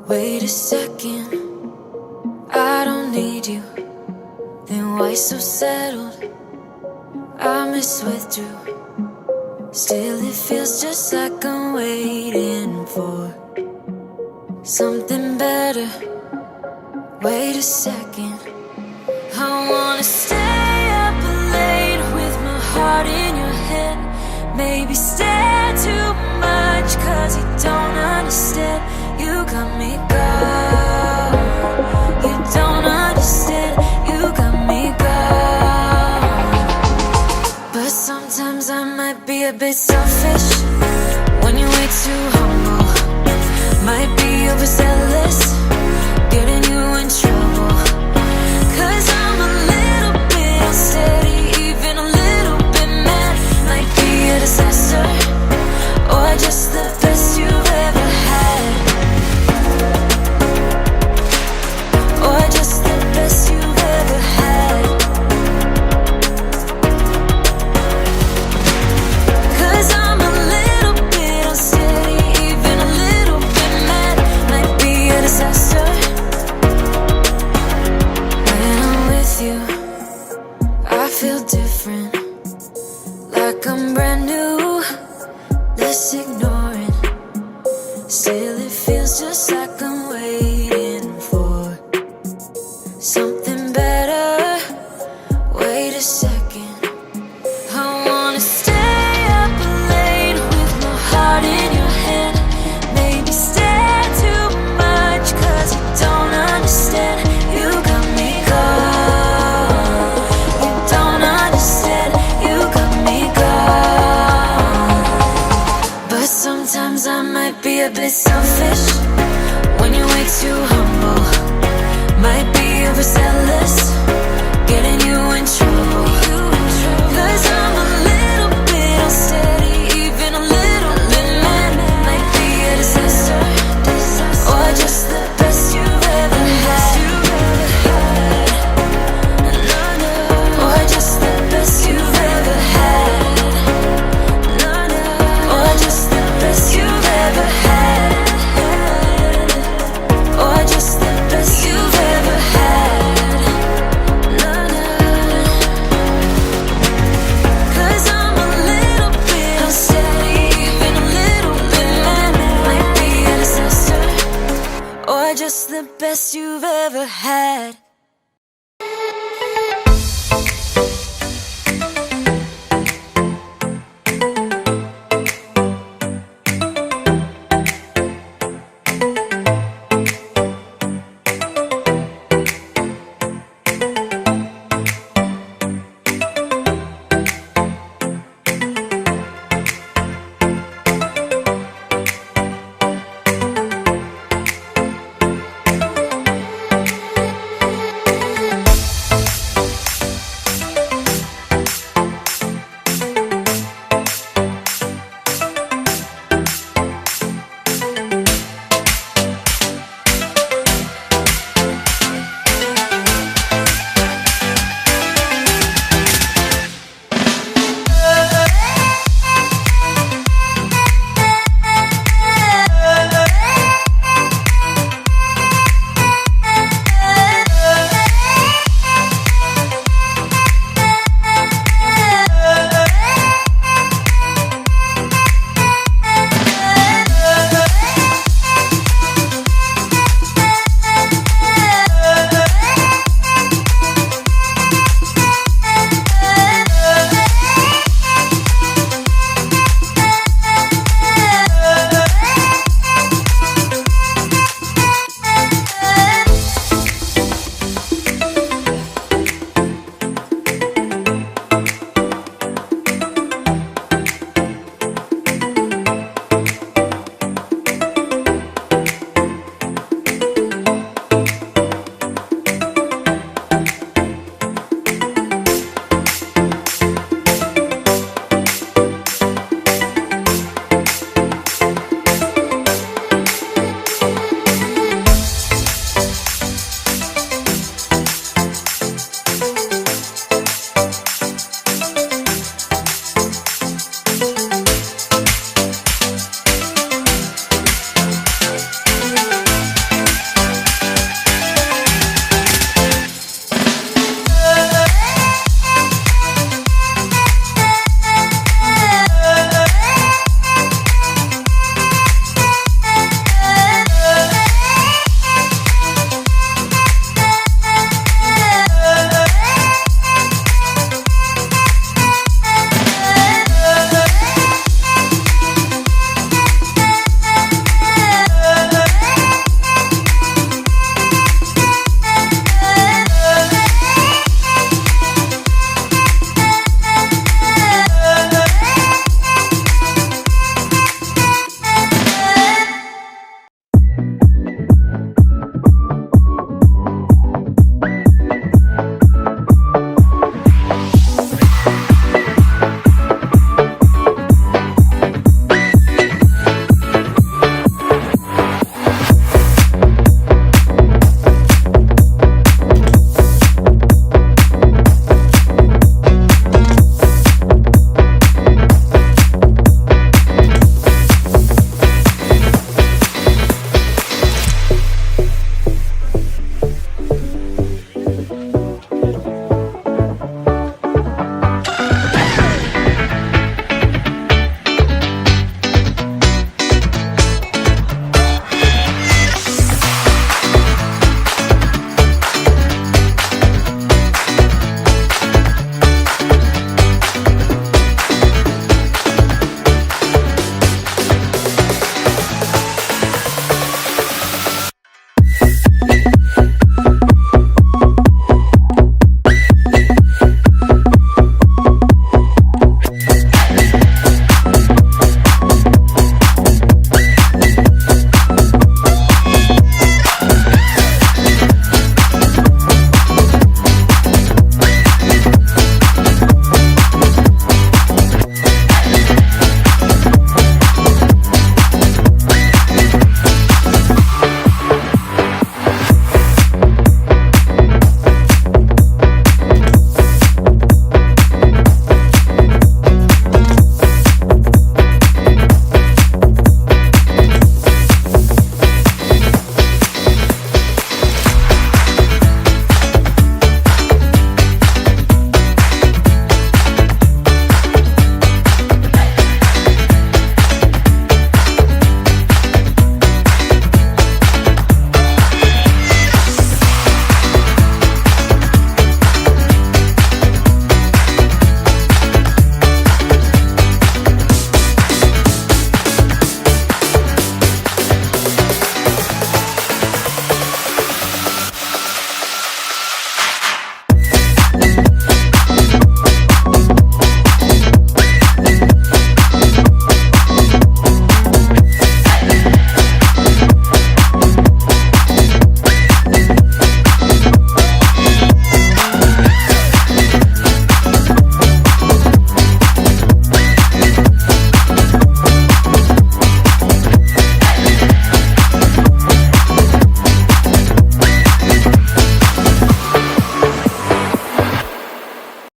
Wait a second, I don't need you. Then why so settled? I miswithdrew. Still it feels just like I'm waiting for something better. Wait a second, I wanna stay up late with my heart in your head. Maybe stare too much cause you don't understand. You got me gone. You don't understand. You got me gone. But sometimes I might be a bit selfish when you're way too humble. Might be overzealous, getting you in trouble. Cause I'm a little bit unsteady, even a little bit mad. Might be a disaster, or just the best you've ever had. Or just the best you've ever had. Cause I'm a little bit unsteady, even a little bit mad. Might be a disaster. When I'm with you, I feel different, like I'm brand new. Let's ignore it. Still it feels just like I'm waiting for something better. Wait a second, I wanna stay up late with my heart in your hand. Maybe stare too much cause you don't understand. You got me gone. You don't understand. You got me gone. But sometimes I might be a bit selfish when you're way too humble. Might be overzealous, getting you in trouble. Cause I'm a little bit unsteady, even a little bit mad. Might be a disaster, or just the best you've ever had. Or just the best you've ever had. Or just the best you've ever had. Or just the best you've ever had.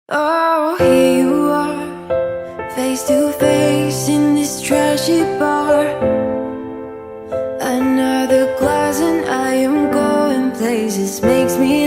Oh, here you are, face to face in this trashy bar. Another glass and I am going places, makes me